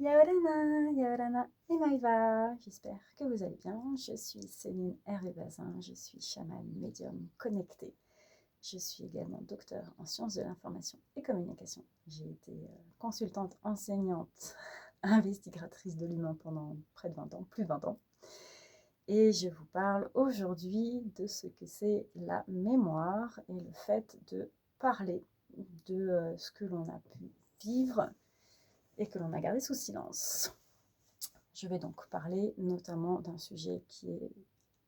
Yaorana, Yaorana et Maïva, j'espère que vous allez bien. Je suis Céline Hervé-Bazin, je suis chamane médium connectée. Je suis également docteur en sciences de l'information et communication. J'ai été consultante, enseignante, investigatrice de l'humain pendant près de 20 ans, plus de 20 ans. Et je vous parle aujourd'hui de ce que c'est la mémoire et le fait de parler de ce que l'on a pu vivre et que l'on a gardé sous silence. Je vais donc parler notamment d'un sujet qui est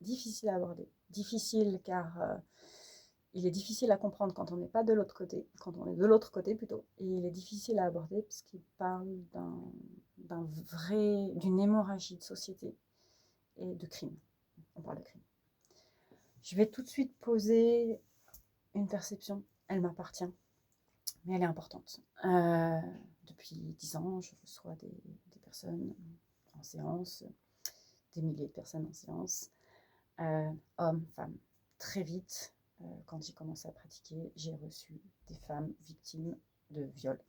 difficile à aborder. Difficile car il est difficile à comprendre quand on n'est pas de l'autre côté, quand on est de l'autre côté plutôt, et il est difficile à aborder parce qu'il parle d'une hémorragie de société et de crime. On parle de crime. Je vais tout de suite poser une perception, elle m'appartient, mais elle est importante. Depuis 10 ans, je reçois des personnes en séance, des milliers de personnes en séance, hommes, femmes. Très vite, quand j'ai commencé à pratiquer, j'ai reçu des femmes victimes de viol.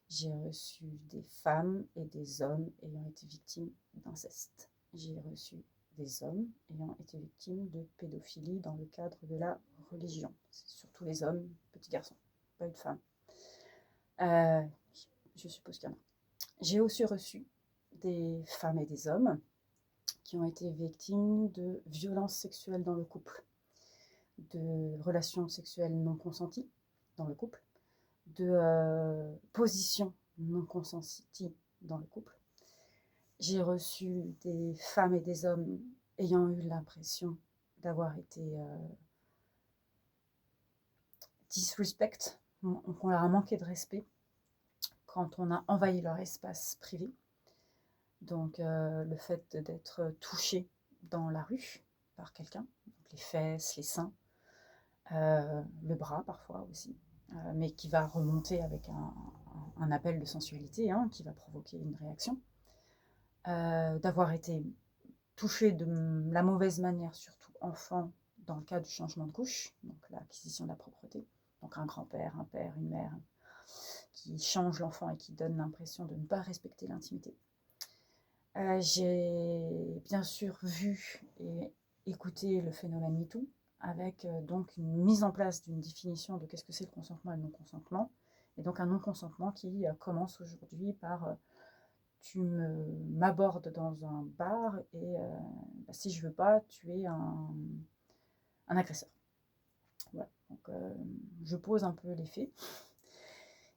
J'ai reçu des femmes et des hommes ayant été victimes d'inceste. J'ai reçu des hommes ayant été victimes de pédophilie dans le cadre de la religion. C'est surtout les hommes, petits garçons, pas eu de femmes. Je suppose qu'il y en a. J'ai aussi reçu des femmes et des hommes qui ont été victimes de violences sexuelles dans le couple, de relations sexuelles non consenties dans le couple, de positions non consenties dans le couple. J'ai reçu des femmes et des hommes ayant eu l'impression d'avoir été disrespect, qu'on leur a manqué de respect quand on a envahi leur espace privé. Donc le fait d'être touché dans la rue par quelqu'un, les fesses, les seins, le bras parfois aussi, mais qui va remonter avec un appel de sensualité, qui va provoquer une réaction. D'avoir été touché de la mauvaise manière, surtout enfant, dans le cas du changement de couche, donc l'acquisition de la propreté, donc un grand-père, un père, une mère, qui change l'enfant et qui donne l'impression de ne pas respecter l'intimité. J'ai bien sûr vu et écouté le phénomène MeToo, avec donc une mise en place d'une définition de qu'est-ce que c'est le consentement et le non-consentement, et donc un non-consentement qui commence aujourd'hui par tu m'abordes dans un bar et si je veux pas, tu es un agresseur. Voilà. Donc je pose un peu les faits,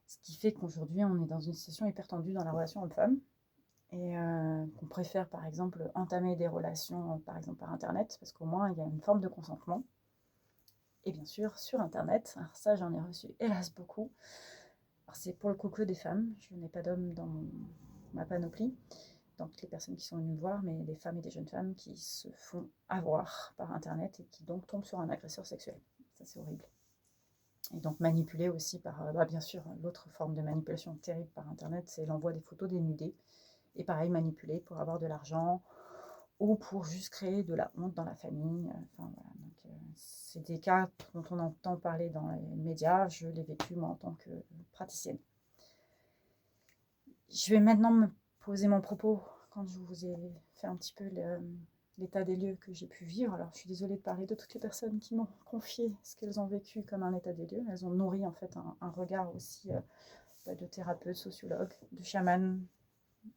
ce qui fait qu'aujourd'hui on est dans une situation hyper tendue dans la relation homme-femme, et qu'on préfère par exemple entamer des relations par exemple par internet, parce qu'au moins il y a une forme de consentement. Et bien sûr sur internet, alors ça j'en ai reçu hélas beaucoup, alors c'est pour le coup que des femmes, je n'ai pas d'hommes dans ma panoplie, dans toutes les personnes qui sont venues me voir, mais des femmes et des jeunes femmes qui se font avoir par internet et qui donc tombent sur un agresseur sexuel. Ça c'est horrible. Et donc manipulées aussi par, bien sûr, l'autre forme de manipulation terrible par internet, c'est l'envoi des photos dénudées, et pareil manipulées pour avoir de l'argent ou pour juste créer de la honte dans la famille. Enfin voilà, donc c'est des cas dont on entend parler dans les médias. Je l'ai vécu moi en tant que praticienne. Je vais maintenant me poser mon propos quand je vous ai fait un petit peu l'état des lieux que j'ai pu vivre. Alors je suis désolée de parler de toutes les personnes qui m'ont confié ce qu'elles ont vécu comme un état des lieux. Elles ont nourri en fait un regard aussi de thérapeute, sociologue, de chamane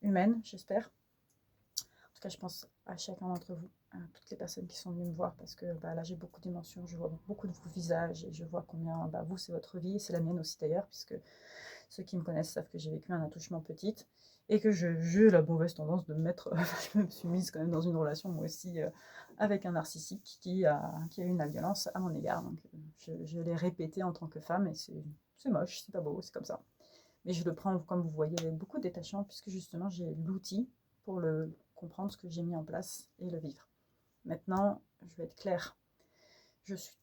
humaine, j'espère. En tout cas, je pense à chacun d'entre vous, à toutes les personnes qui sont venues me voir, parce que là j'ai beaucoup d'émotions, je vois beaucoup de vos visages et je vois combien vous c'est votre vie, c'est la mienne aussi d'ailleurs, puisque ceux qui me connaissent savent que j'ai vécu un attouchement petite et que j'ai la mauvaise tendance de me mettre, je me suis mise quand même dans une relation moi aussi avec un narcissique qui a eu une violence à mon égard. Donc je l'ai répété en tant que femme et c'est moche, c'est pas beau, c'est comme ça. Mais je le prends, comme vous voyez, avec beaucoup de détachement, puisque justement j'ai l'outil pour comprendre ce que j'ai mis en place et le vivre. Maintenant, je vais être claire, je suis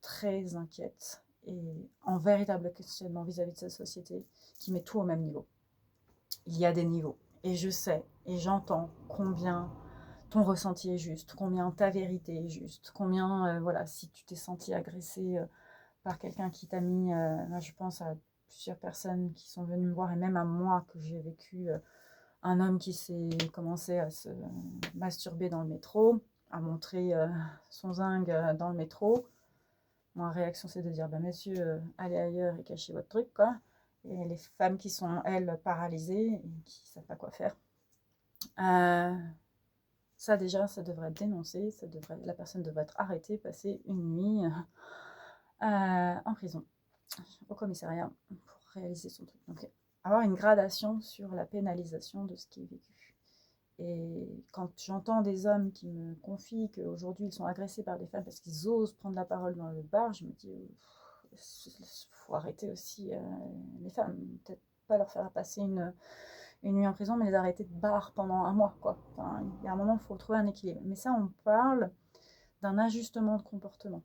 très inquiète et en véritable questionnement vis-à-vis de cette société qui met tout au même niveau. Il y a des niveaux, et je sais et j'entends combien ton ressenti est juste, combien ta vérité est juste, combien si tu t'es senti agressé par quelqu'un qui t'a mis, là je pense à plusieurs personnes qui sont venues me voir, et même à moi, que j'ai vécu un homme qui s'est commencé à se masturber dans le métro, à montrer son zinc dans le métro. Ma réaction, c'est de dire, bah, monsieur, allez ailleurs et cachez votre truc, quoi. Et les femmes qui sont, elles, paralysées et qui ne savent pas quoi faire. Ça, déjà, ça devrait être dénoncé. La personne devrait être arrêtée, passer une nuit en prison, au commissariat, pour réaliser son truc. Donc, avoir une gradation sur la pénalisation de ce qui est vécu. Et quand j'entends des hommes qui me confient qu'aujourd'hui ils sont agressés par des femmes parce qu'ils osent prendre la parole dans le bar, je me dis, faut arrêter aussi les femmes. Peut-être pas leur faire passer une nuit en prison, mais les arrêter de bar pendant un mois, quoi. Enfin, il y a un moment, il faut trouver un équilibre. Mais ça, on parle d'un ajustement de comportement.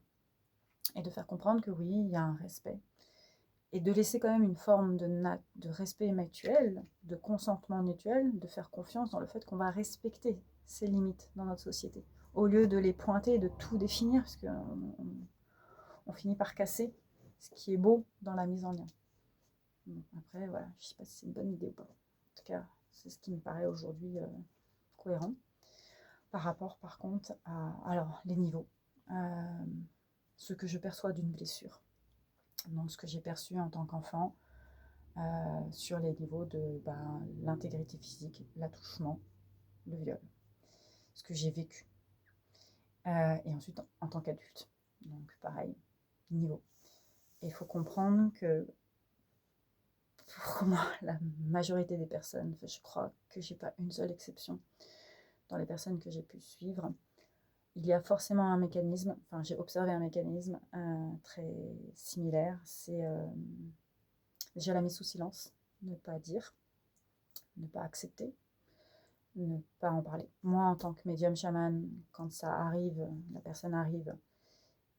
Et de faire comprendre que oui, il y a un respect. Et de laisser quand même une forme de respect mutuel, de consentement mutuel, de faire confiance dans le fait qu'on va respecter ces limites dans notre société, au lieu de les pointer et de tout définir, parce qu'on finit par casser ce qui est beau dans la mise en lien. Bon, après, voilà, je ne sais pas si c'est une bonne idée ou pas. En tout cas, c'est ce qui me paraît aujourd'hui cohérent. Par rapport, par contre, à les niveaux. Ce que je perçois d'une blessure. Donc, ce que j'ai perçu en tant qu'enfant, sur les niveaux de l'intégrité physique, l'attouchement, le viol. Ce que j'ai vécu. Et ensuite, en tant qu'adulte. Donc, pareil, niveau. Et il faut comprendre que, pour moi, la majorité des personnes, je crois que j'ai pas une seule exception dans les personnes que j'ai pu suivre, il y a forcément un mécanisme, enfin j'ai observé un mécanisme très similaire, c'est déjà la mise sous silence, ne pas dire, ne pas accepter, ne pas en parler. Moi, en tant que médium chaman, quand ça arrive, la personne arrive,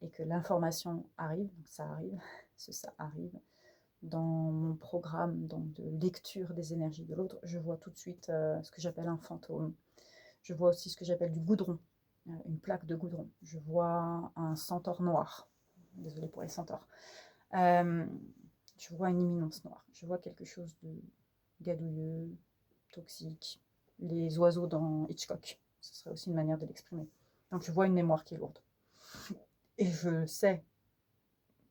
et que l'information arrive, donc ça arrive, ça arrive, dans mon programme donc de lecture des énergies de l'autre, je vois tout de suite ce que j'appelle un fantôme. Je vois aussi ce que j'appelle du goudron, une plaque de goudron. Je vois un centaure noir. Désolée pour les centaures. Je vois une imminence noire. Je vois quelque chose de gadouilleux, toxique. Les oiseaux dans Hitchcock. Ce serait aussi une manière de l'exprimer. Donc je vois une mémoire qui est lourde. Et je sais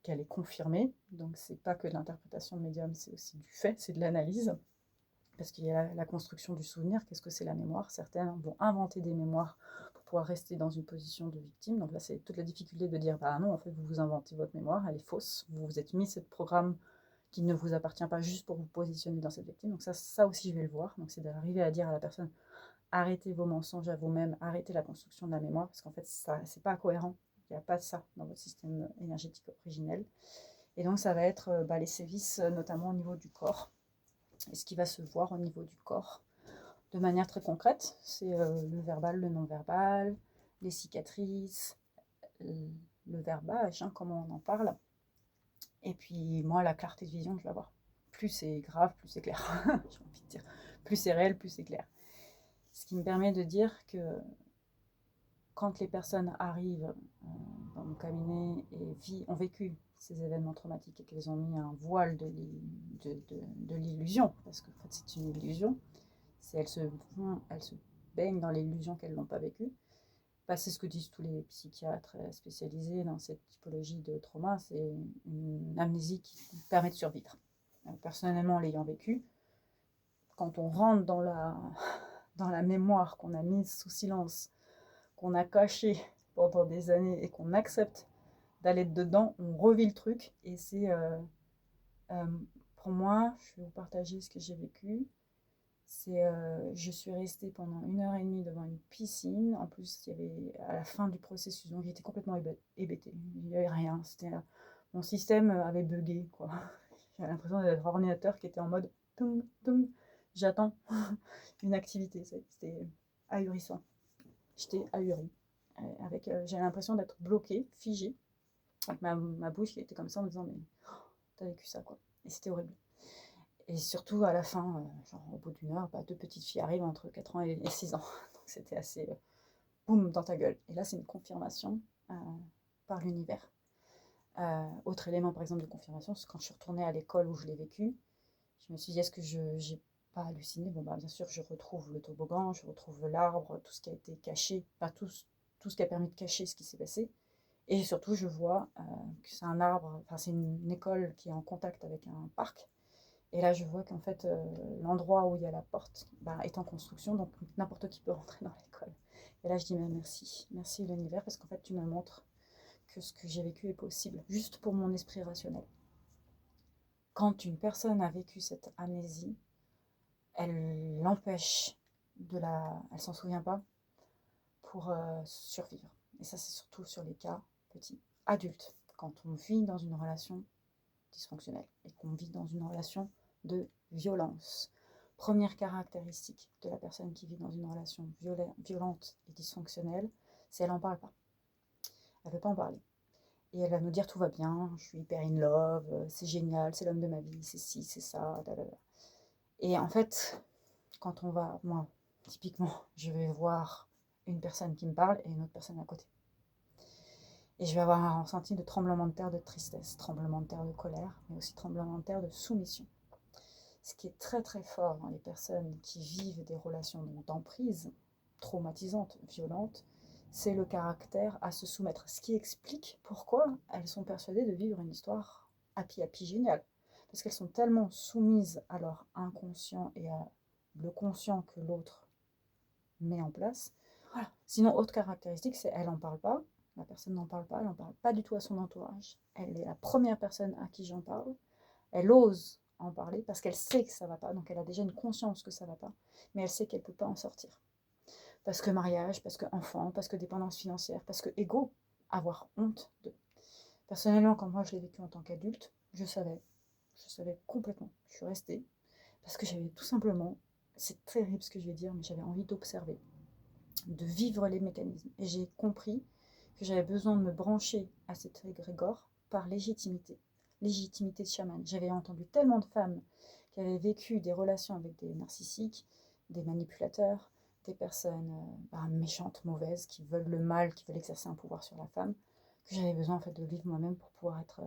qu'elle est confirmée. Donc c'est pas que de l'interprétation de médium, c'est aussi du fait, c'est de l'analyse. Parce qu'il y a la construction du souvenir. Qu'est-ce que c'est la mémoire? Certains vont inventer des mémoires pour pouvoir rester dans une position de victime. Donc là, c'est toute la difficulté de dire, bah non, en fait, vous vous inventez votre mémoire, elle est fausse. Vous vous êtes mis ce programme qui ne vous appartient pas juste pour vous positionner dans cette victime. Donc ça aussi, je vais le voir. Donc c'est d'arriver à dire à la personne, arrêtez vos mensonges à vous-même, arrêtez la construction de la mémoire, parce qu'en fait, ça, c'est pas cohérent. Il n'y a pas de ça dans votre système énergétique originel. Et donc, ça va être les sévices, notamment au niveau du corps. Et ce qui va se voir au niveau du corps de manière très concrète, c'est le verbal, le non-verbal, les cicatrices, le verbage, comment on en parle. Et puis moi, la clarté de vision que je vais avoir. Plus c'est grave, plus c'est clair. J'ai envie de dire. Plus c'est réel, plus c'est clair. Ce qui me permet de dire que quand les personnes arrivent dans mon cabinet et ont vécu ces événements traumatiques et qu'elles ont mis un voile de l'illusion, parce qu'en fait c'est une illusion, elles se baignent dans l'illusion qu'elles n'ont pas vécue. C'est ce que disent tous les psychiatres spécialisés dans cette typologie de trauma, c'est une amnésie qui permet de survivre. Personnellement, l'ayant vécu, quand on rentre dans la mémoire qu'on a mise sous silence, qu'on a caché pendant des années et qu'on accepte d'aller dedans, on revit le truc. Et c'est, pour moi, je vais vous partager ce que j'ai vécu. Je suis restée pendant 1h30 devant une piscine. En plus, il y avait à la fin du processus, donc j'étais complètement hébétée. Il n'y avait rien. Mon système avait bugué, quoi. J'avais l'impression d'être un ordinateur qui était en mode toum, toum, j'attends une activité. C'était ahurissant. J'étais ahurie. J'avais l'impression d'être bloquée, figée, avec ma bouche qui était comme ça en me disant, mais t'as vécu ça, quoi. Et c'était horrible. Et surtout, à la fin, genre au bout d'1 heure, 2 petites filles arrivent entre 4 ans et 6 ans. Donc c'était assez boum dans ta gueule. Et là, c'est une confirmation par l'univers. Autre élément, par exemple, de confirmation, c'est quand je suis retournée à l'école où je l'ai vécu, je me suis dit, est-ce que je n'ai pas halluciné? Bon, bah, bien sûr, je retrouve le toboggan, je retrouve l'arbre, tout ce qui a été caché, pas tout ce qui a permis de cacher ce qui s'est passé. Et surtout, je vois que c'est un arbre, enfin, c'est une école qui est en contact avec un parc. Et là, je vois qu'en fait, l'endroit où il y a la porte est en construction, donc n'importe qui peut rentrer dans l'école. Et là, je dis, mais merci, merci l'univers, parce qu'en fait, tu me montres que ce que j'ai vécu est possible, juste pour mon esprit rationnel. Quand une personne a vécu cette amnésie, elle l'empêche elle s'en souvient pas pour survivre. Et ça, c'est surtout sur les cas petits. Adultes, quand on vit dans une relation dysfonctionnelle et qu'on vit dans une relation de violence. Première caractéristique de la personne qui vit dans une relation violente et dysfonctionnelle, c'est qu'elle n'en parle pas. Elle ne veut pas en parler. Et elle va nous dire tout va bien, je suis hyper in love, c'est génial, c'est l'homme de ma vie, c'est ci, c'est ça, blablabla. Et en fait, quand on va, moi, typiquement, je vais voir une personne qui me parle et une autre personne à côté. Et je vais avoir un ressenti de tremblement de terre, de tristesse, tremblement de terre, de colère, mais aussi tremblement de terre, de soumission. Ce qui est très très fort dans les personnes qui vivent des relations d'emprise, traumatisantes, violentes, c'est le caractère à se soumettre. Ce qui explique pourquoi elles sont persuadées de vivre une histoire happy géniale. Parce qu'elles sont tellement soumises à leur inconscient et à le conscient que l'autre met en place. Voilà. Sinon, autre caractéristique, c'est qu'elle n'en parle pas. La personne n'en parle pas, elle n'en parle pas du tout à son entourage. Elle est la première personne à qui j'en parle. Elle ose en parler parce qu'elle sait que ça ne va pas, donc elle a déjà une conscience que ça ne va pas, mais elle sait qu'elle ne peut pas en sortir. Parce que mariage, parce que enfant, parce que dépendance financière, parce que ego, avoir honte de. Personnellement, quand moi je l'ai vécu en tant qu'adulte, je savais complètement. Je suis restée parce que j'avais tout simplement, c'est terrible ce que je vais dire, mais j'avais envie d'observer, de vivre les mécanismes. Et j'ai compris que j'avais besoin de me brancher à cet égrégore par légitimité de chaman. J'avais entendu tellement de femmes qui avaient vécu des relations avec des narcissiques, des manipulateurs, des personnes méchantes, mauvaises, qui veulent le mal, qui veulent exercer un pouvoir sur la femme, que j'avais besoin en fait de vivre moi-même pour pouvoir être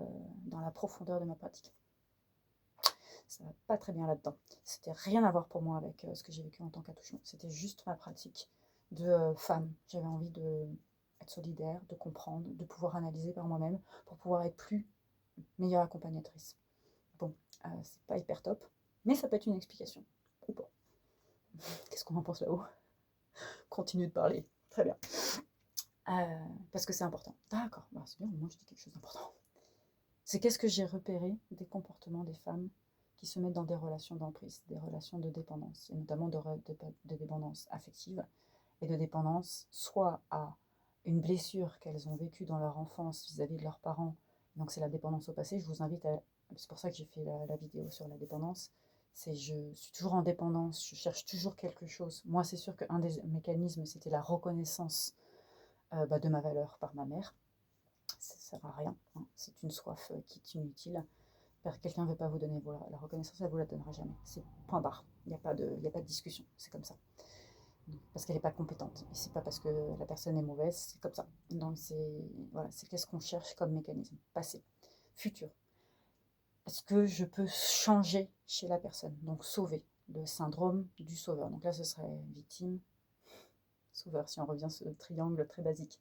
dans la profondeur de ma pratique. Ça va pas très bien là-dedans. C'était rien à voir pour moi avec ce que j'ai vécu en tant qu'attouchement. C'était juste ma pratique de femme. J'avais envie d'être solidaire, de comprendre, de pouvoir analyser par moi-même pour pouvoir être plus meilleure accompagnatrice. Bon, c'est pas hyper top, mais ça peut être une explication. Ou pas. Qu'est-ce qu'on en pense là-haut? Continue de parler. Très bien. Parce que c'est important. D'accord, c'est bien, moi je dis quelque chose d'important. C'est qu'est-ce que j'ai repéré des comportements des femmes qui se mettent dans des relations d'emprise, des relations de dépendance, et notamment de dépendance affective et de dépendance soit à une blessure qu'elles ont vécue dans leur enfance vis-à-vis de leurs parents, donc c'est la dépendance au passé. Je vous invite à... C'est pour ça que j'ai fait la vidéo sur la dépendance. Je suis toujours en dépendance, je cherche toujours quelque chose. Moi, c'est sûr qu'un des mécanismes, c'était la reconnaissance de ma valeur par ma mère. Ça ne sert à rien, hein. C'est une soif qui est inutile. Quelqu'un ne veut pas vous donner la reconnaissance, elle ne vous la donnera jamais. C'est point barre. Il n'y a pas de discussion. C'est comme ça. Parce qu'elle n'est pas compétente. Et c'est pas parce que la personne est mauvaise, c'est comme ça. Donc c'est qu'est-ce qu'on cherche comme mécanisme. Passé, futur. Est-ce que je peux changer chez la personne? Donc sauver. Le syndrome du sauveur. Donc là, ce serait victime, sauveur, si on revient sur le triangle très basique.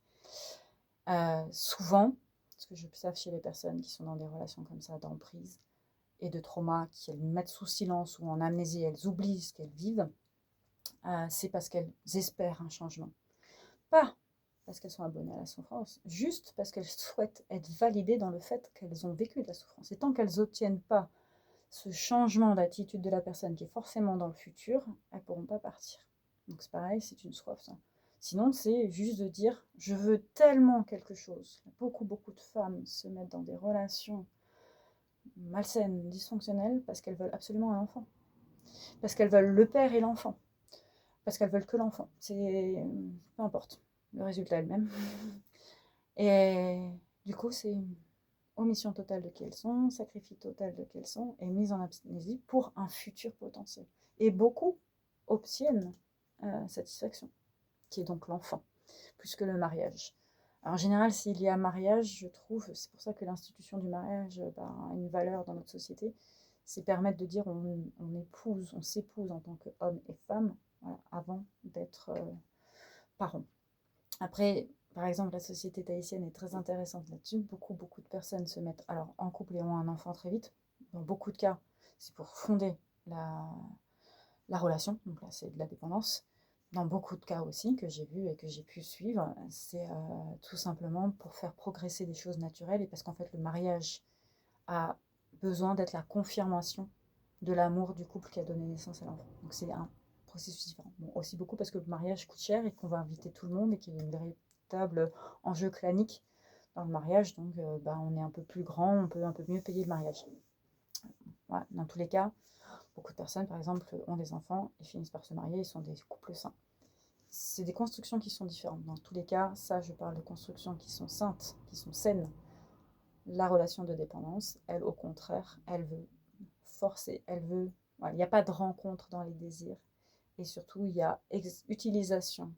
Souvent, ce que j'observe chez les personnes qui sont dans des relations comme ça, d'emprise et de trauma, qu'elles mettent sous silence ou en amnésie, elles oublient ce qu'elles vivent, c'est parce qu'elles espèrent un changement. Pas parce qu'elles sont abonnées à la souffrance, juste parce qu'elles souhaitent être validées dans le fait qu'elles ont vécu de la souffrance. Et tant qu'elles n'obtiennent pas ce changement d'attitude de la personne qui est forcément dans le futur, elles ne pourront pas partir. Donc c'est pareil, c'est une soif, ça. Sinon, c'est juste de dire, je veux tellement quelque chose. Beaucoup de femmes se mettent dans des relations malsaines, dysfonctionnelles, parce qu'elles veulent absolument un enfant. Parce qu'elles veulent le père et l'enfant. Parce qu'elles veulent que l'enfant. C'est... peu importe. Le résultat est le même. Et du coup, c'est omission totale de qui elles sont, sacrifice total de qui elles sont, et mise en amnésie pour un futur potentiel. Et beaucoup obtiennent satisfaction, qui est donc l'enfant, plus que le mariage. Alors, en général, s'il y a mariage, je trouve, c'est pour ça que l'institution du mariage a une valeur dans notre société, c'est permettre de dire on épouse, on s'épouse en tant qu'homme et femme, voilà, avant d'être parents. Après, par exemple, la société tahitienne est très intéressante là-dessus. Beaucoup de personnes se mettent alors en couple et ont un enfant très vite. Dans beaucoup de cas, c'est pour fonder la, la relation, donc là c'est de la dépendance. Dans beaucoup de cas aussi que j'ai vu et que j'ai pu suivre, c'est tout simplement pour faire progresser des choses naturelles et parce qu'en fait le mariage a besoin d'être la confirmation de l'amour du couple qui a donné naissance à l'enfant. Donc c'est un processus différent. Bon, aussi beaucoup parce que le mariage coûte cher et qu'on va inviter tout le monde et qu'il y a une véritable enjeu clanique dans le mariage. Donc on est un peu plus grand, on peut un peu mieux payer le mariage. Voilà. Dans tous les cas, beaucoup de personnes, par exemple, ont des enfants et finissent par se marier et sont des couples sains. C'est des constructions qui sont différentes. Dans tous les cas, ça, je parle de constructions qui sont saintes, qui sont saines. La relation de dépendance, elle, au contraire, elle veut forcer, elle veut... Voilà, il n'y a pas de rencontre dans les désirs. Et surtout, il y a utilisation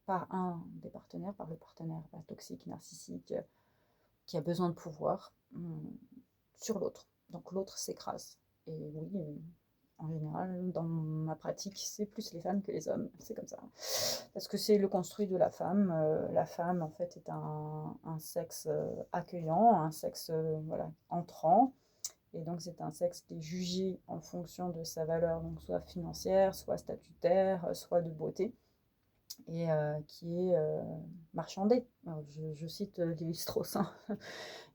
par un des partenaires, par le partenaire toxique, narcissique, qui a besoin de pouvoir sur l'autre. Donc l'autre s'écrase. Et oui, en général, dans ma pratique, c'est plus les femmes que les hommes. C'est comme ça. Parce que c'est le construit de la femme. La femme, en fait, est un sexe accueillant, un sexe voilà, entrant. Et donc, c'est un sexe qui est jugé en fonction de sa valeur, donc soit financière, soit statutaire, soit de beauté, et qui est marchandé. Alors, je cite Lévi-Strauss, hein.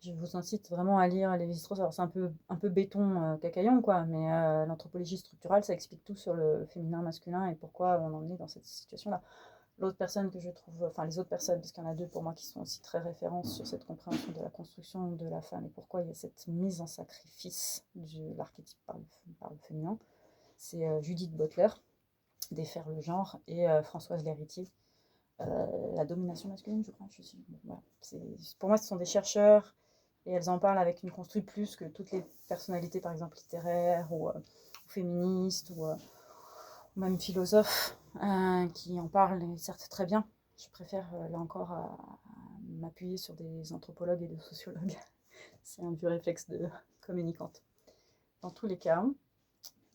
Je vous incite vraiment à lire Lévi-Strauss. Alors, c'est un peu béton cacaillon, quoi, mais l'anthropologie structurale, ça explique tout sur le féminin, masculin et pourquoi on en est dans cette situation-là. L'autre personne que je trouve, enfin les autres personnes, parce qu'il y en a deux pour moi qui sont aussi très références sur cette compréhension de la construction de la femme et pourquoi il y a cette mise en sacrifice de l'archétype par le féminin, c'est Judith Butler, Défaire le genre, et Françoise Lhéritier, La domination masculine, je crois. Voilà. Pour moi, ce sont des chercheurs et elles en parlent avec une construit plus que toutes les personnalités, par exemple littéraires ou féministes ou même philosophes qui en parlent, et certes très bien. Je préfère là encore à m'appuyer sur des anthropologues et des sociologues. C'est un vieux réflexe de communicante. Dans tous les cas,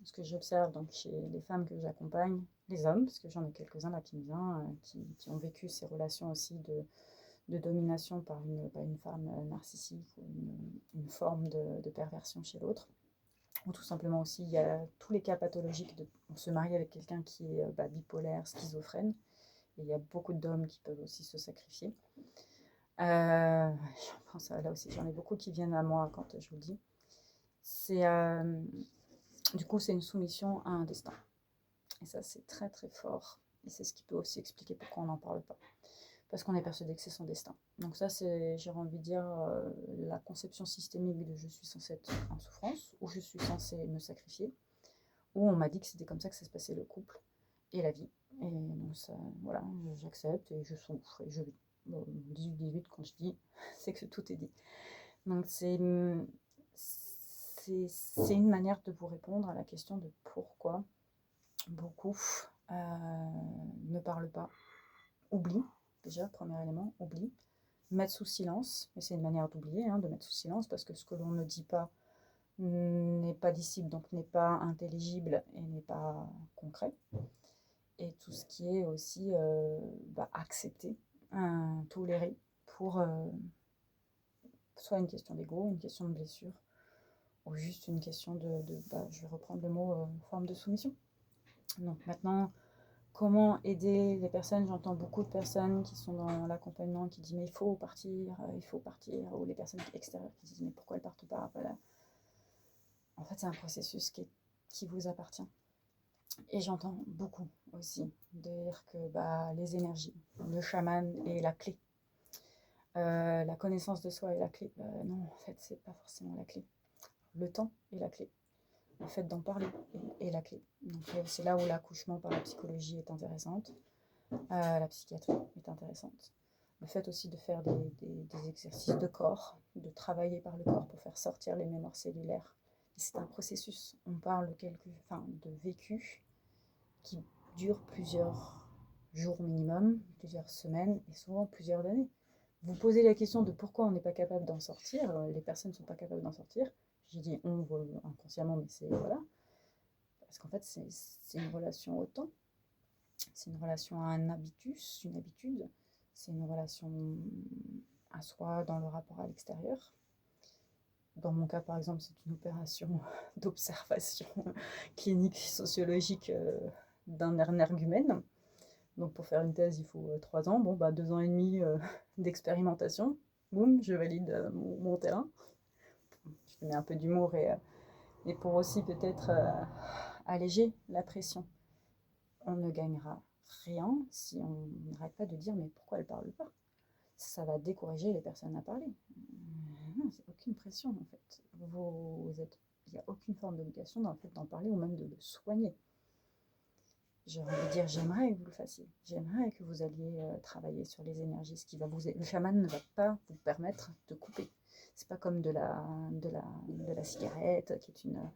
ce que j'observe donc chez les femmes que j'accompagne, les hommes, parce que j'en ai quelques-uns là qui me viennent, qui ont vécu ces relations aussi de domination par une femme narcissique ou une forme de perversion chez l'autre. Ou tout simplement aussi, il y a tous les cas pathologiques on se marie avec quelqu'un qui est bipolaire, schizophrène, et il y a beaucoup d'hommes qui peuvent aussi se sacrifier. Je pense là aussi, j'en ai beaucoup qui viennent à moi quand je vous le dis. Du coup, c'est une soumission à un destin. Et ça, c'est très très fort. Et c'est ce qui peut aussi expliquer pourquoi on n'en parle pas. Parce qu'on est persuadé que c'est son destin. Donc ça, c'est, j'aurais envie de dire, la conception systémique de je suis censée être en souffrance, ou je suis censée me sacrifier, ou on m'a dit que c'était comme ça que ça se passait le couple et la vie. Et donc ça, voilà, j'accepte et je souffre et je vis. Bon, 18-18, quand je dis, c'est que tout est dit. Donc c'est une manière de vous répondre à la question de pourquoi beaucoup ne parlent pas. Oublie, déjà, premier élément, oublie. Mettre sous silence, et c'est une manière d'oublier, de mettre sous silence, parce que ce que l'on ne dit pas n'est pas dissible, donc n'est pas intelligible et n'est pas concret. Et tout ce qui est aussi accepté, toléré, pour soit une question d'ego, une question de blessure, ou juste une question je vais reprendre le mot, forme de soumission. Donc maintenant, comment aider les personnes? J'entends beaucoup de personnes qui sont dans l'accompagnement qui disent mais il faut partir, ou les personnes extérieures qui disent mais pourquoi elles partent pas, voilà. En fait, c'est un processus qui vous appartient. Et j'entends beaucoup aussi dire que les énergies, le chaman est la clé. La connaissance de soi est la clé. Non, en fait, c'est pas forcément la clé. Le temps est la clé. Le fait d'en parler est la clé. Donc c'est là où l'accouchement par la psychologie est intéressante. La psychiatrie est intéressante. Le fait aussi de faire des exercices de corps, de travailler par le corps pour faire sortir les mémoires cellulaires. Et c'est un processus. On parle de vécu qui dure plusieurs jours minimum, plusieurs semaines et souvent plusieurs années. vous posez la question de pourquoi on n'est pas capable d'en sortir, les personnes ne sont pas capables d'en sortir. J'ai dit on inconsciemment, mais c'est voilà. Parce qu'en fait, c'est une relation au temps, c'est une relation à un habitus, une habitude, c'est une relation à soi dans le rapport à l'extérieur. Dans mon cas, par exemple, c'est une opération d'observation clinique sociologique d'un énergumène. Donc pour faire une thèse, il faut 3 ans. Bon, 2 ans et demi d'expérimentation. Boum, je valide mon terrain. Je mets un peu d'humour et pour aussi peut-être alléger la pression. On ne gagnera rien si on n'arrête pas de dire mais pourquoi elle ne parle pas. Ça va décourager les personnes à parler. Non, c'est aucune pression en fait. Il n'y a aucune forme d'obligation dans le fait d'en parler ou même de le soigner. J'ai envie de dire, j'aimerais que vous le fassiez. J'aimerais que vous alliez travailler sur les énergies. Ce qui va vous... Le chaman ne va pas vous permettre de couper. C'est pas comme de la cigarette, qui est une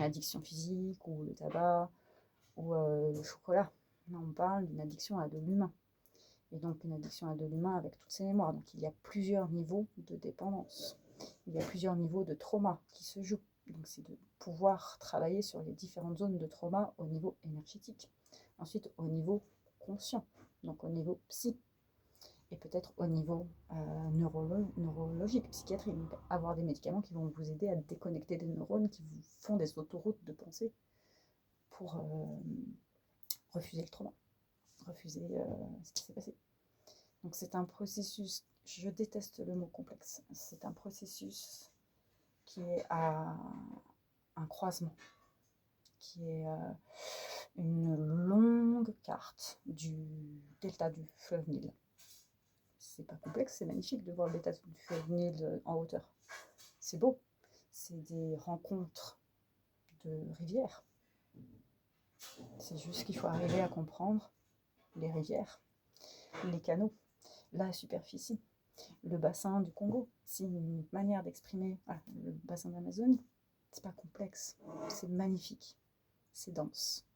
addiction physique, ou le tabac, ou le chocolat. Là, on parle d'une addiction à de l'humain. Et donc une addiction à de l'humain avec toutes ses mémoires. Donc il y a plusieurs niveaux de dépendance. Il y a plusieurs niveaux de trauma qui se jouent. Donc c'est de pouvoir travailler sur les différentes zones de trauma au niveau énergétique. Ensuite, au niveau conscient, donc au niveau psy, et peut-être au niveau neurologique, psychiatrique. Donc, avoir des médicaments qui vont vous aider à déconnecter des neurones, qui vous font des autoroutes de pensée pour refuser le trauma, refuser ce qui s'est passé. Donc c'est un processus, je déteste le mot complexe, c'est un processus qui est à un croisement, qui est une longue carte du delta du fleuve Nil. C'est pas complexe, c'est magnifique de voir le delta du fleuve Nil en hauteur. C'est beau. C'est des rencontres de rivières. C'est juste qu'il faut arriver à comprendre les rivières, les canaux, la superficie, le bassin du Congo. C'est une manière d'exprimer le bassin d'Amazonie. C'est pas complexe, c'est magnifique, c'est dense.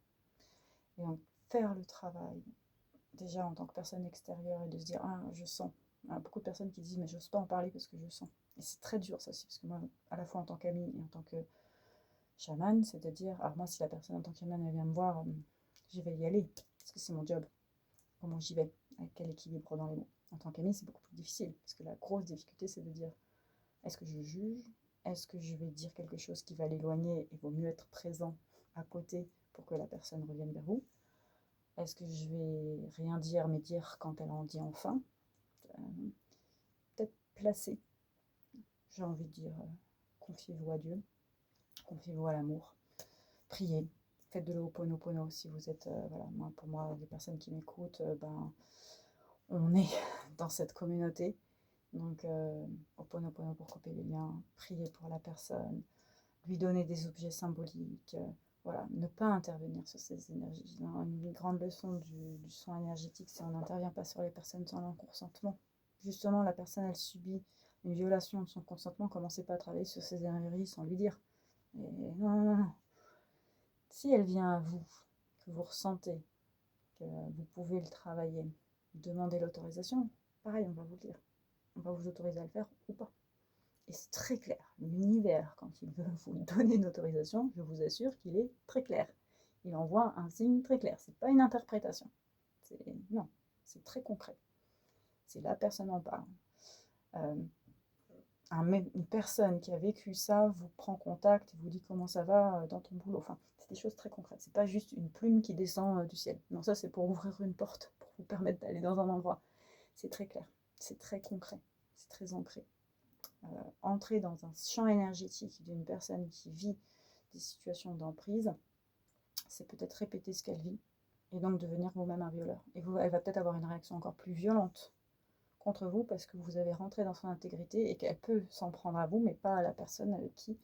Et donc, faire le travail, déjà en tant que personne extérieure, et de se dire je sens. Il y a beaucoup de personnes qui disent mais j'ose pas en parler parce que je sens. Et c'est très dur ça aussi, parce que moi, à la fois en tant qu'amie et en tant que chaman, c'est de dire alors moi, si la personne en tant que chaman elle vient me voir, je vais y aller parce que c'est mon job. Comment j'y vais, avec quel équilibre dans les mots. En tant qu'amie, c'est beaucoup plus difficile parce que la grosse difficulté, c'est de dire est-ce que je juge, est-ce que je vais dire quelque chose qui va l'éloigner et vaut mieux être présent à côté pour que la personne revienne vers vous. Est-ce que je vais rien dire, mais dire quand elle en dit enfin peut-être placer. J'ai envie de dire, confiez-vous à Dieu, confiez-vous à l'amour, priez, faites de l'Ho'oponopono si vous êtes, pour moi, les personnes qui m'écoutent, on est dans cette communauté. Donc, Ho'oponopono pour couper les liens, prier pour la personne, lui donner des objets symboliques, ne pas intervenir sur ces énergies. Une grande leçon du soin énergétique, c'est qu'on n'intervient pas sur les personnes sans leur consentement. Justement, la personne, elle subit une violation de son consentement, commencez pas à travailler sur ces énergies sans lui dire. Et non. Si elle vient à vous, que vous ressentez, que vous pouvez le travailler, demandez l'autorisation, pareil, on va vous le dire. On va vous autoriser à le faire ou pas. Et c'est très clair. L'univers, quand il veut vous donner une autorisation, je vous assure qu'il est très clair. Il envoie un signe très clair. C'est pas une interprétation. Non, c'est très concret. C'est la personne en parle. Une personne qui a vécu ça vous prend contact et vous dit comment ça va dans ton boulot. Enfin, c'est des choses très concrètes. C'est pas juste une plume qui descend du ciel. Non, ça c'est pour ouvrir une porte, pour vous permettre d'aller dans un endroit. C'est très clair, c'est très concret, c'est très ancré. Entrer dans un champ énergétique d'une personne qui vit des situations d'emprise, c'est peut-être répéter ce qu'elle vit et donc devenir vous-même un violeur. Et elle va peut-être avoir une réaction encore plus violente contre vous parce que vous avez rentré dans son intégrité et qu'elle peut s'en prendre à vous, mais pas à la personne avec qui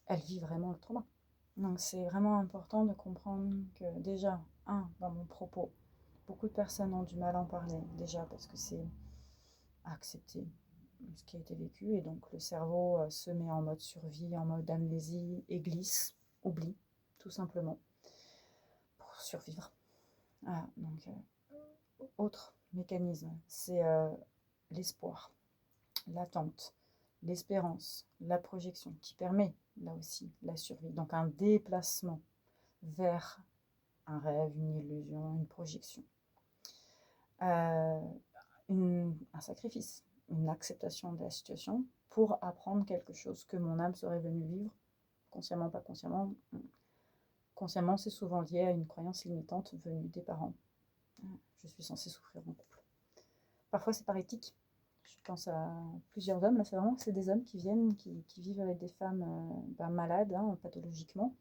elle vit vraiment le trauma. Donc c'est vraiment important de comprendre que déjà, dans mon propos, beaucoup de personnes ont du mal à en parler, déjà parce que c'est accepter ce qui a été vécu, et donc le cerveau se met en mode survie, en mode amnésie, et glisse, oublie, tout simplement, pour survivre. Donc, autre mécanisme, c'est l'espoir, l'attente, l'espérance, la projection, qui permet là aussi la survie. Donc un déplacement vers un rêve, une illusion, une projection. Un sacrifice, une acceptation de la situation pour apprendre quelque chose que mon âme serait venue vivre, consciemment, pas consciemment. Consciemment, c'est souvent lié à une croyance limitante venue des parents. Je suis censée souffrir en couple. Parfois, c'est par éthique. Je pense à plusieurs hommes, là, c'est des hommes qui viennent, qui vivent avec des femmes malades, pathologiquement,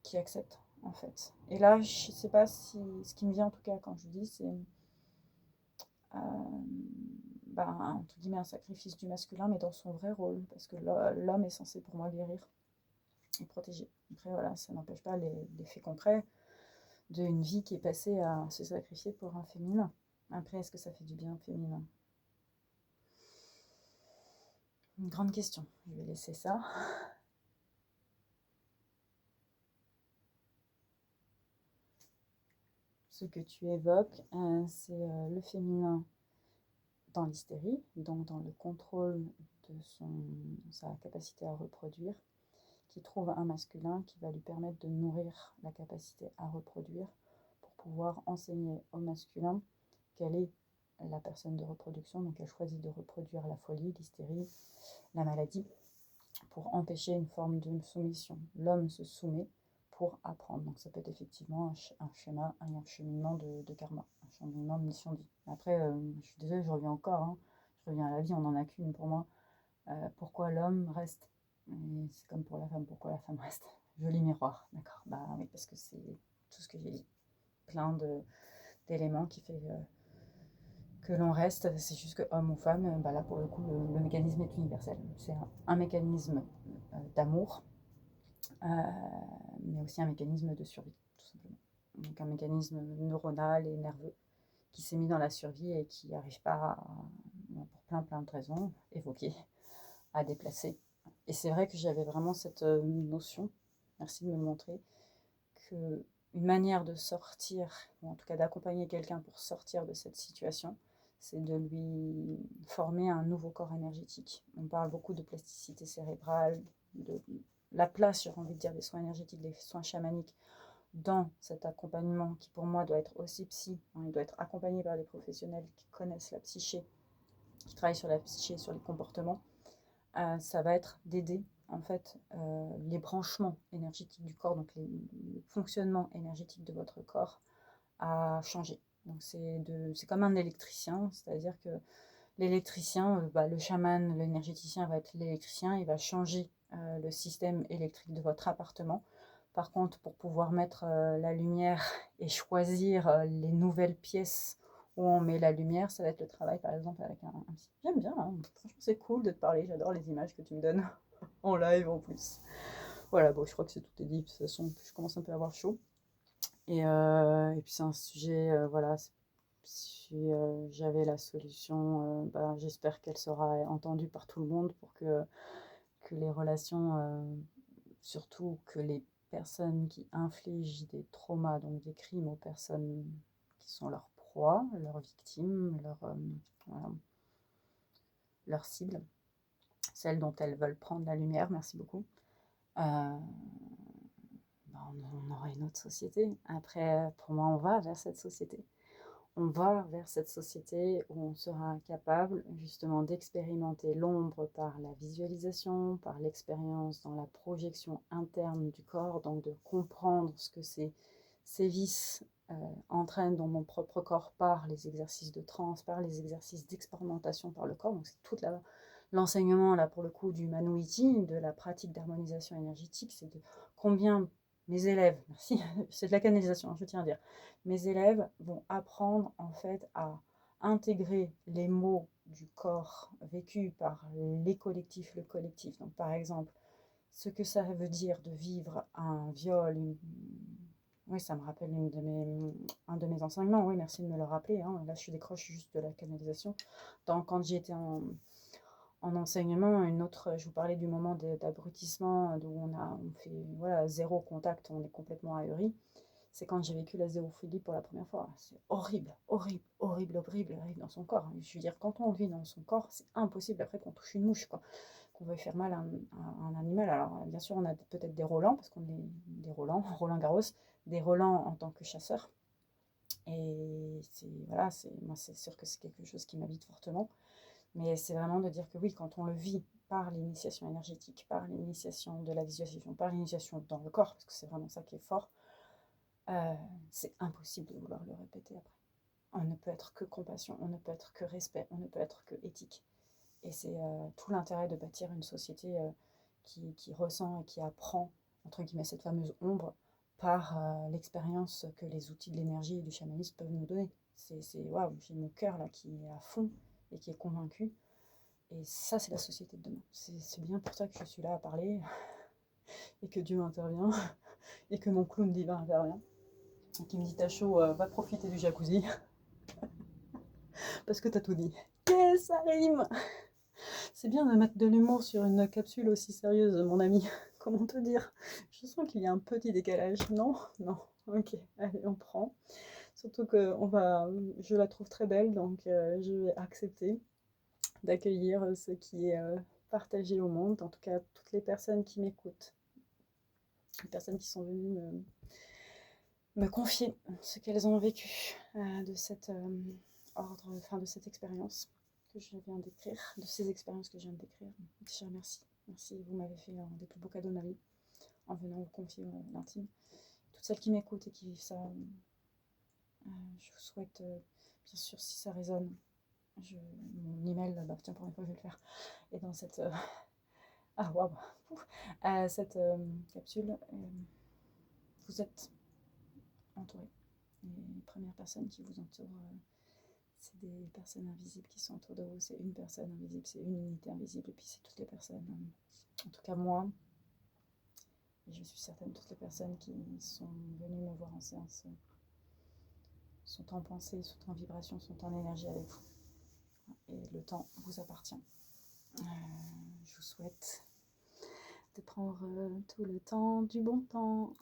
qui acceptent, en fait. Et là, je ne sais pas si ce qui me vient, en tout cas, quand je dis, c'est entre guillemets un sacrifice du masculin, mais dans son vrai rôle, parce que l'homme est censé, pour moi, guérir et protéger. Après, voilà, ça n'empêche pas les faits concrets d'une vie qui est passée à se sacrifier pour un féminin. Après, est-ce que ça fait du bien au féminin? Une grande question. Je vais laisser ça. Ce que tu évoques, c'est le féminin dans l'hystérie, donc dans le contrôle de sa capacité à reproduire, qui trouve un masculin qui va lui permettre de nourrir la capacité à reproduire pour pouvoir enseigner au masculin quelle est la personne de reproduction. Donc elle choisit de reproduire la folie, l'hystérie, la maladie, pour empêcher une forme de soumission. L'homme se soumet pour apprendre. Donc ça peut être effectivement un schéma, un cheminement de karma, un cheminement de mission de vie. Après, je suis désolée, je reviens encore, je reviens à la vie, on n'en a qu'une pour moi. Pourquoi l'homme reste? Et c'est comme pour la femme, pourquoi la femme reste? Joli miroir, d'accord. Bah oui, parce que c'est tout ce que j'ai dit. Plein d'éléments qui fait que l'on reste. C'est juste que homme ou femme, là pour le coup, le mécanisme est universel. C'est un mécanisme d'amour, mais aussi un mécanisme de survie, tout simplement. Donc un mécanisme neuronal et nerveux qui s'est mis dans la survie et qui n'arrive pas, pour plein de raisons évoquées, à déplacer. Et c'est vrai que j'avais vraiment cette notion, merci de me le montrer, qu'une manière de sortir, ou en tout cas d'accompagner quelqu'un pour sortir de cette situation, c'est de lui former un nouveau corps énergétique. On parle beaucoup de plasticité cérébrale, de la place, j'aurais envie de dire, des soins énergétiques, des soins chamaniques, dans cet accompagnement qui pour moi doit être aussi psy, il doit être accompagné par des professionnels qui connaissent la psyché, qui travaillent sur la psyché, sur les comportements. Ça va être d'aider en fait les branchements énergétiques du corps, donc le fonctionnement énergétique de votre corps à changer. Donc c'est comme un électricien, c'est-à-dire que l'électricien, le chaman, l'énergéticien va être l'électricien, il va changer le système électrique de votre appartement. Par contre, pour pouvoir mettre la lumière et choisir les nouvelles pièces où on met la lumière, ça va être le travail par exemple avec un psy. J'aime bien, franchement c'est cool de te parler, j'adore les images que tu me donnes en live en plus. Voilà, bon, je crois que c'est tout est dit, de toute façon, je commence un peu à avoir chaud. Et puis c'est un sujet, voilà, si j'avais la solution, j'espère qu'elle sera entendue par tout le monde pour que les relations, surtout que les personnes qui infligent des traumas, donc des crimes aux personnes qui sont leurs proies, leurs victimes, leurs cibles, celles dont elles veulent prendre la lumière, merci beaucoup, on aura une autre société. Après, pour moi, on va vers cette société. On va vers cette société où on sera capable justement d'expérimenter l'ombre par la visualisation, par l'expérience dans la projection interne du corps, donc de comprendre ce que ces vices entraînent dans mon propre corps par les exercices de transe, par les exercices d'expérimentation par le corps. Donc c'est tout l'enseignement là pour le coup du Manuiti, de la pratique d'harmonisation énergétique, c'est de combien mes élèves, merci, c'est de la canalisation, je tiens à dire, mes élèves vont apprendre en fait à intégrer les mots du corps vécus par les collectifs, le collectif. Donc par exemple, ce que ça veut dire de vivre un viol, oui, ça me rappelle un de mes enseignements, oui, merci de me le rappeler, là je décroche juste de la canalisation. Quand j'étais en enseignement, je vous parlais du moment d'abrutissement, où on fait zéro contact, on est complètement ahuri. c'est quand j'ai vécu la zéophilie pour la première fois. C'est horrible, horrible, horrible, horrible, horrible dans son corps. Je veux dire, quand on le vit dans son corps, c'est impossible après qu'on touche une mouche, quoi. Qu'on veuille faire mal à un animal. Alors, bien sûr, on a peut-être des Roland, parce qu'on est des Roland, Roland Garros, des Roland en tant que chasseur. Et voilà, moi, c'est sûr que c'est quelque chose qui m'habite fortement. Mais c'est vraiment de dire que oui, quand on le vit par l'initiation énergétique, par l'initiation de la visualisation, par l'initiation dans le corps, parce que c'est vraiment ça qui est fort, c'est impossible de vouloir le répéter après. On ne peut être que compassion, on ne peut être que respect, on ne peut être que éthique. Et c'est tout l'intérêt de bâtir une société qui ressent et qui apprend, entre guillemets, cette fameuse ombre par l'expérience que les outils de l'énergie et du chamanisme peuvent nous donner. Waouh, j'ai mon cœur là qui est à fond et qui est convaincu. Et ça, c'est la société de demain. C'est bien pour ça que je suis là à parler et que Dieu intervient et que mon clown divin intervient et qui me dit t'as chaud, va profiter du jacuzzi parce que t'as tout dit. Yes, ça rime. C'est bien de mettre de l'humour sur une capsule aussi sérieuse, mon ami. Comment te dire? Je sens qu'il y a un petit décalage. Non? Non. Ok, allez, on prend. Surtout que je la trouve très belle, donc je vais accepter d'accueillir ce qui est partagé au monde. En tout cas, toutes les personnes qui m'écoutent, les personnes qui sont venues me confier ce qu'elles ont vécu de cet de cette expérience que je viens d'écrire, de ces expériences que je viens de décrire. Déjà, merci. Merci, vous m'avez fait un des plus beaux cadeaux de ma vie en venant vous confier l'intime. Toutes celles qui m'écoutent et qui vivent ça, je vous souhaite, bien sûr, si ça résonne, mon email, tiens, pour une fois, je vais le faire. Et dans cette... ah, waouh, cette capsule, vous êtes entouré. Les premières personnes qui vous entourent, c'est des personnes invisibles qui sont autour de vous. C'est une personne invisible, c'est une unité invisible, et puis c'est toutes les personnes. En tout cas, moi, et je suis certaine, toutes les personnes qui sont venues me voir en séance sont en pensée, sont en vibration, sont en énergie avec vous. Et le temps vous appartient. Je vous souhaite de prendre tout le temps du bon temps.